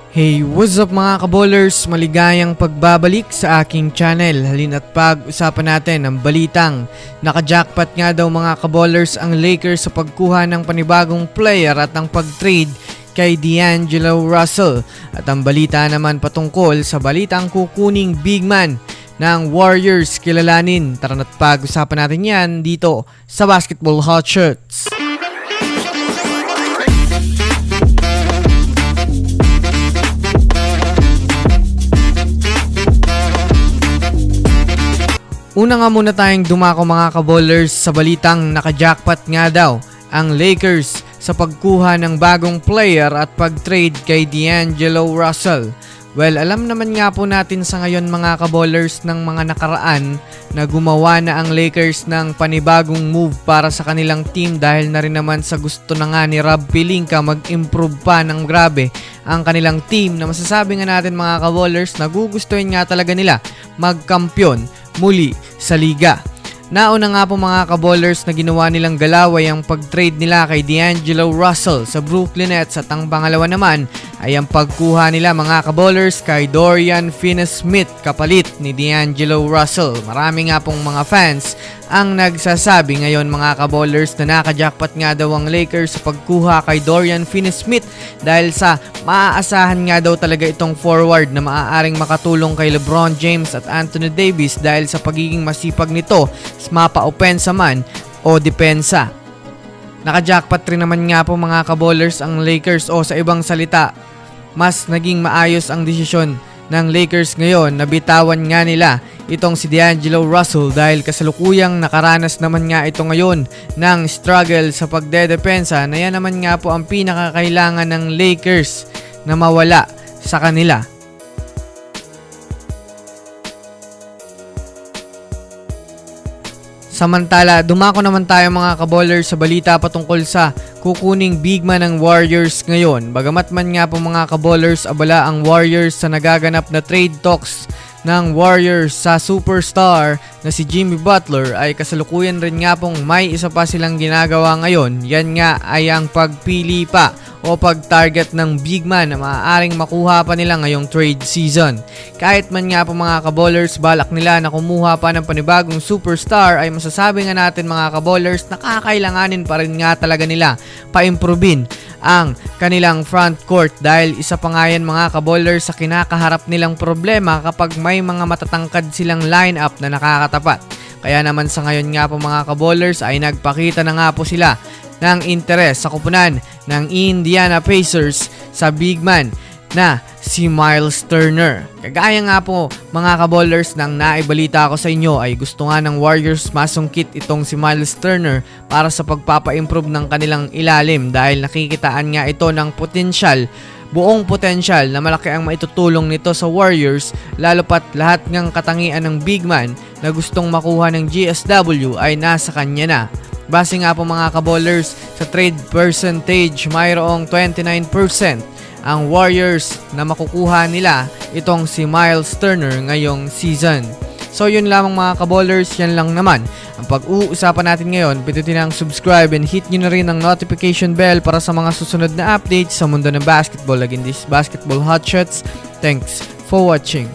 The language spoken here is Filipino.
Hey, what's up mga kaballers? Maligayang pagbabalik sa aking channel. Halina't pag-usapan natin ang balitang naka-jackpot nga daw mga kaballers ang Lakers sa pagkuha ng panibagong player at ang pag-trade kay D'Angelo Russell. At ang balita naman patungkol sa balitang kukuning big man ng Warriors kilalanin. Tara na't pag-usapan natin yan dito sa Basketball Hotshots. Una nga muna tayong dumako mga kaballers sa balitang naka-jackpot nga daw ang Lakers sa pagkuha ng bagong player at pag-trade kay D'Angelo Russell. Well, alam naman nga po natin sa ngayon mga kaballers ng mga nakaraan na gumawa na ang Lakers ng panibagong move para sa kanilang team dahil na rin naman sa gusto na nga ni Rob Pelinka mag-improve pa ng grabe ang kanilang team na masasabi nga natin mga kaballers na gugustuhin nga talaga nila magkampiyon muli sa liga. Nauna nga po mga kaballers na ginawa nilang galaway ang pag-trade nila kay D'Angelo Russell sa Brooklyn Nets at ang pangalawa naman ay ang pagkuha nila mga kaballers kay Dorian Finney-Smith kapalit ni D'Angelo Russell. Marami nga pong mga fans ang nagsasabi ngayon mga kaballers na naka-jackpot nga daw ang Lakers sa pagkuha kay Dorian Finney-Smith dahil sa maaasahan nga daw talaga itong forward na maaaring makatulong kay LeBron James at Anthony Davis dahil sa pagiging masipag nito sa mapa-opensa man o depensa. Naka-jackpot rin naman nga po mga kaballers ang Lakers o sa ibang salita, mas naging maayos ang desisyon ng Lakers ngayon na bitawan nga nila itong si D'Angelo Russell dahil kasalukuyang nakaranas naman nga ito ngayon ng struggle sa pagdedepensa na yan naman nga po ang pinakakailangan ng Lakers na mawala sa kanila. Samantala, dumako naman tayo mga kaballers sa balita patungkol sa kukuning big man ng Warriors ngayon. Bagamat man nga po mga kaballers, abala ang Warriors sa nagaganap na trade talks ng Warriors sa superstar na si Jimmy Butler ay kasalukuyan rin nga pong may isa pa silang ginagawa ngayon. Yan nga ay ang pagpili pa o pag-target ng big man na maaaring makuha pa nila ngayong trade season. Kahit man nga po mga kaballers, balak nila na kumuha pa ng panibagong superstar ay masasabi nga natin mga kaballers na kakailanganin pa rin nga talaga nila pa-improvein ang kanilang front court dahil isa pa nga yan mga kaballers sa kinakaharap nilang problema kapag may mga matatangkad silang lineup na nakakatapat. Kaya naman sa ngayon nga po mga kaballers ay nagpakita na nga po sila ng interes sa kupunan ng Indiana Pacers sa big man na si Miles Turner. Kagaya nga po mga kaballers ng naibalita ko sa inyo ay gusto nga ng Warriors masungkit itong si Miles Turner para sa pagpapa-improve ng kanilang ilalim dahil nakikitaan nga ito ng buong potensyal na malaki ang maitutulong nito sa Warriors lalo pat lahat ng katangian ng big man na gustong makuha ng GSW ay nasa kanya na. Base nga po mga kaballers sa trade percentage mayroong 29% ang Warriors na makukuha nila itong si Miles Turner ngayong season. So yun lamang mga kaballers, yan lang naman ang pag-uusapan natin ngayon. Pindutin ang subscribe and hit nyo na rin ang notification bell para sa mga susunod na updates sa mundo ng basketball. Again, this Basketball Hotshots. Thanks for watching.